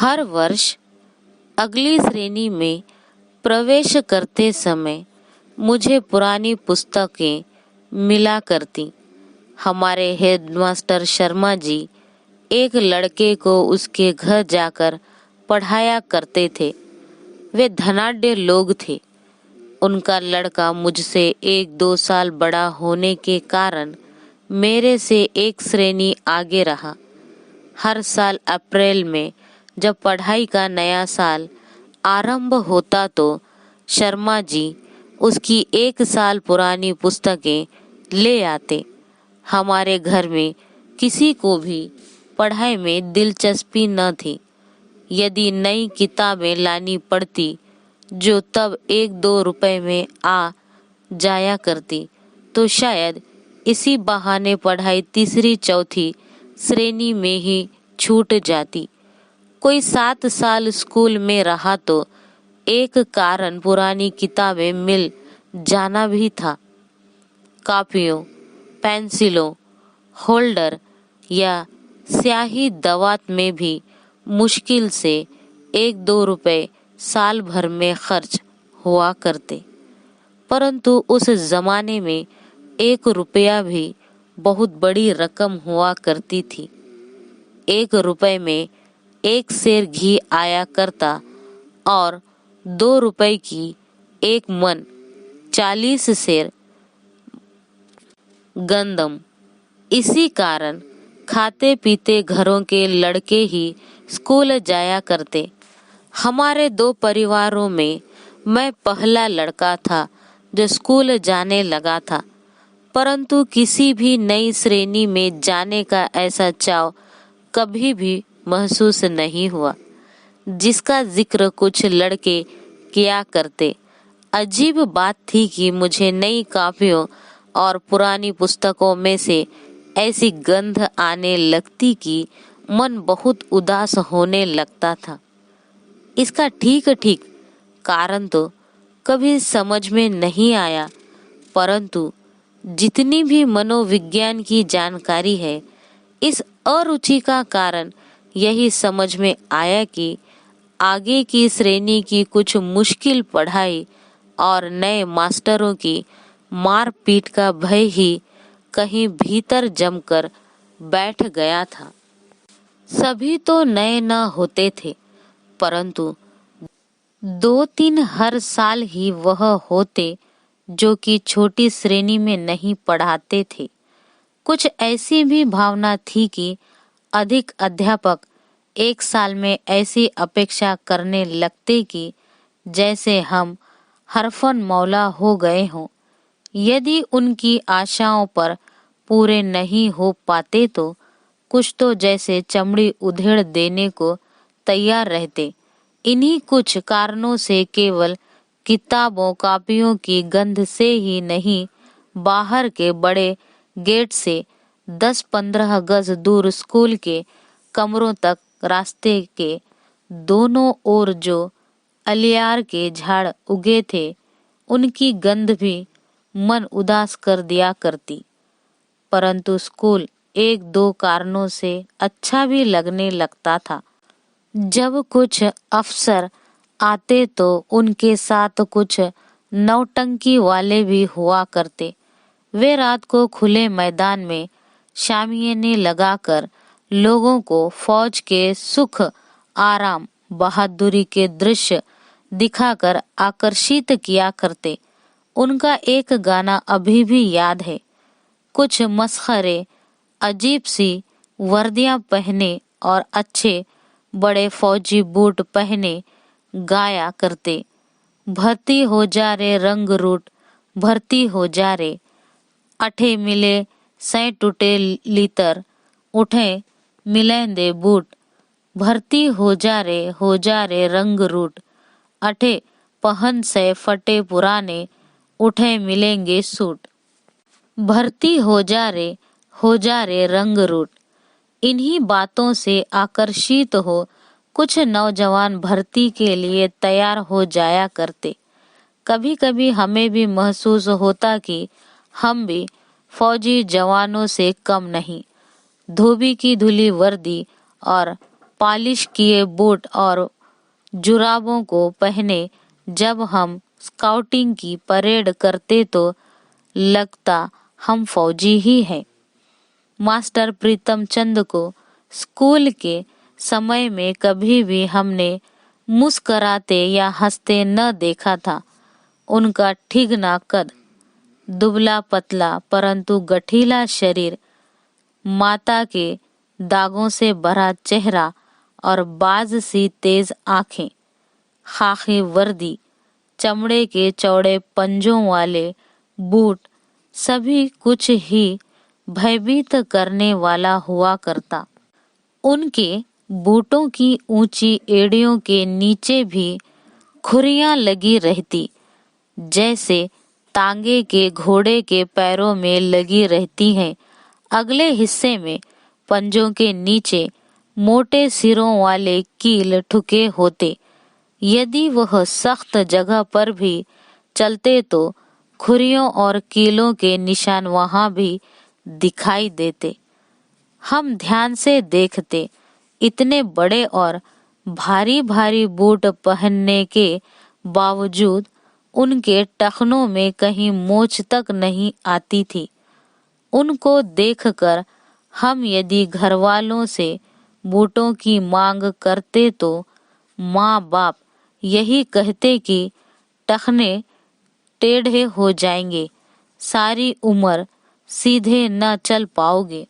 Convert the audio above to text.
हर वर्ष अगली श्रेणी में प्रवेश करते समय मुझे पुरानी पुस्तकें मिला करती। हमारे हेडमास्टर शर्मा जी एक लड़के को उसके घर जाकर पढ़ाया करते थे। वे धनाढ्य लोग थे। उनका लड़का मुझसे 1-2 साल बड़ा होने के कारण मेरे से एक श्रेणी आगे रहा। हर साल अप्रैल में जब पढ़ाई का नया साल आरंभ होता तो शर्मा जी उसकी 1 साल पुरानी पुस्तकें ले आते। हमारे घर में किसी को भी पढ़ाई में दिलचस्पी न थी। यदि नई किताबें लानी पड़ती, जो तब 1-2 रुपए में आ जाया करती, तो शायद इसी बहाने पढ़ाई तीसरी चौथी श्रेणी में ही छूट जाती। कोई 7 साल स्कूल में रहा तो एक कारण पुरानी किताबें मिल जाना भी था। कॉपियों, पेंसिलों, होल्डर या स्याही दवात में भी मुश्किल से 1-2 रुपए साल भर में खर्च हुआ करते। परंतु उस जमाने में 1 रुपया भी बहुत बड़ी रकम हुआ करती थी। 1 रुपए में 1 सेर घी आया करता और 2 रुपए की 1 मन 40 सेर गंदम। इसी कारण खाते पीते घरों के लड़के ही स्कूल जाया करते। हमारे 2 परिवारों में मैं पहला लड़का था जो स्कूल जाने लगा था। परंतु किसी भी नई श्रेणी में जाने का ऐसा चाव कभी भी महसूस नहीं हुआ, जिसका जिक्र कुछ लड़के किया करते। अजीब बात थी कि मुझे नई कॉपियों और पुरानी पुस्तकों में से ऐसी गंध आने लगती कि मन बहुत उदास होने लगता था। इसका ठीक ठीक कारण तो कभी समझ में नहीं आया, परंतु जितनी भी मनोविज्ञान की जानकारी है, इस अरुचि का कारण यही समझ में आया कि आगे की श्रेणी की कुछ मुश्किल पढ़ाई और नए मास्टरों की मारपीट का भय ही कहीं भीतर जमकर बैठ गया था। सभी तो नए न होते थे, परंतु 2-3 हर साल ही वह होते जो कि छोटी श्रेणी में नहीं पढ़ाते थे। कुछ ऐसी भी भावना थी कि अधिक अध्यापक 1 साल में ऐसी अपेक्षा करने लगते कि जैसे हम हरफन मौला हो गए हों। यदि उनकी आशाओं पर पूरे नहीं हो पाते तो कुछ तो जैसे चमड़ी उधेड़ देने को तैयार रहते। इन्हीं कुछ कारणों से केवल किताबों कॉपियों की गंध से ही नहीं, बाहर के बड़े गेट से 10-15 गज दूर स्कूल के कमरों तक रास्ते के दोनों ओर जो अलियार के झाड़ उगे थे, उनकी गंध भी मन उदास कर दिया करती। परंतु स्कूल 1-2 कारणों से अच्छा भी लगने लगता था। जब कुछ अफसर आते तो उनके साथ कुछ नौटंकी वाले भी हुआ करते। वे रात को खुले मैदान में शामियाने लगाकर लोगों को फौज के सुख आराम बहादुरी के दृश्य दिखाकर आकर्षित किया करते। उनका एक गाना अभी भी याद है। कुछ मस्खरे अजीब सी वर्दियां पहने और अच्छे बड़े फौजी बूट पहने गाया करते। भर्ती हो जा रे रंग रूट, भर्ती हो जा रे, अठे मिले सै टूटे लीतर, उठे मिलेंदे बूट, भर्ती हो जा रे रंग रूट, अठे पहन से फटे पुराने, उठे मिलेंगे सूट। भर्ती हो जा रे रंग रूट। इन्हीं बातों से आकर्षित हो कुछ नौजवान भर्ती के लिए तैयार हो जाया करते। कभी कभी हमें भी महसूस होता कि हम भी फौजी जवानों से कम नहीं। धोबी की धुली वर्दी और पॉलिश किए बूट और जुराबों को पहने जब हम स्काउटिंग की परेड करते तो लगता हम फौजी ही हैं। मास्टर प्रीतम चंद को स्कूल के समय में कभी भी हमने मुस्कराते या हंसते न देखा था। उनका ठिगना कद, दुबला पतला परंतु गठीला शरीर, माता के दागों से भरा चेहरा और बाज सी तेज आंखें, खाकी वर्दी, चमड़े के चौड़े पंजों वाले बूट, सभी कुछ ही भयभीत करने वाला हुआ करता। उनके बूटों की ऊंची एड़ियों के नीचे भी खुरियां लगी रहती, जैसे तांगे के घोड़े के पैरों में लगी रहती हैं। अगले हिस्से में पंजों के नीचे मोटे सिरों वाले कील ठुके होते। यदि वह सख्त जगह पर भी चलते तो खुरियों और कीलों के निशान वहां भी दिखाई देते। हम ध्यान से देखते, इतने बड़े और भारी भारी बूट पहनने के बावजूद उनके टखनों में कहीं मोच तक नहीं आती थी। उनको देखकर हम यदि घर वालों से बूटों की मांग करते तो माँ बाप यही कहते कि टखने टेढ़े हो जाएंगे, सारी उम्र सीधे न चल पाओगे।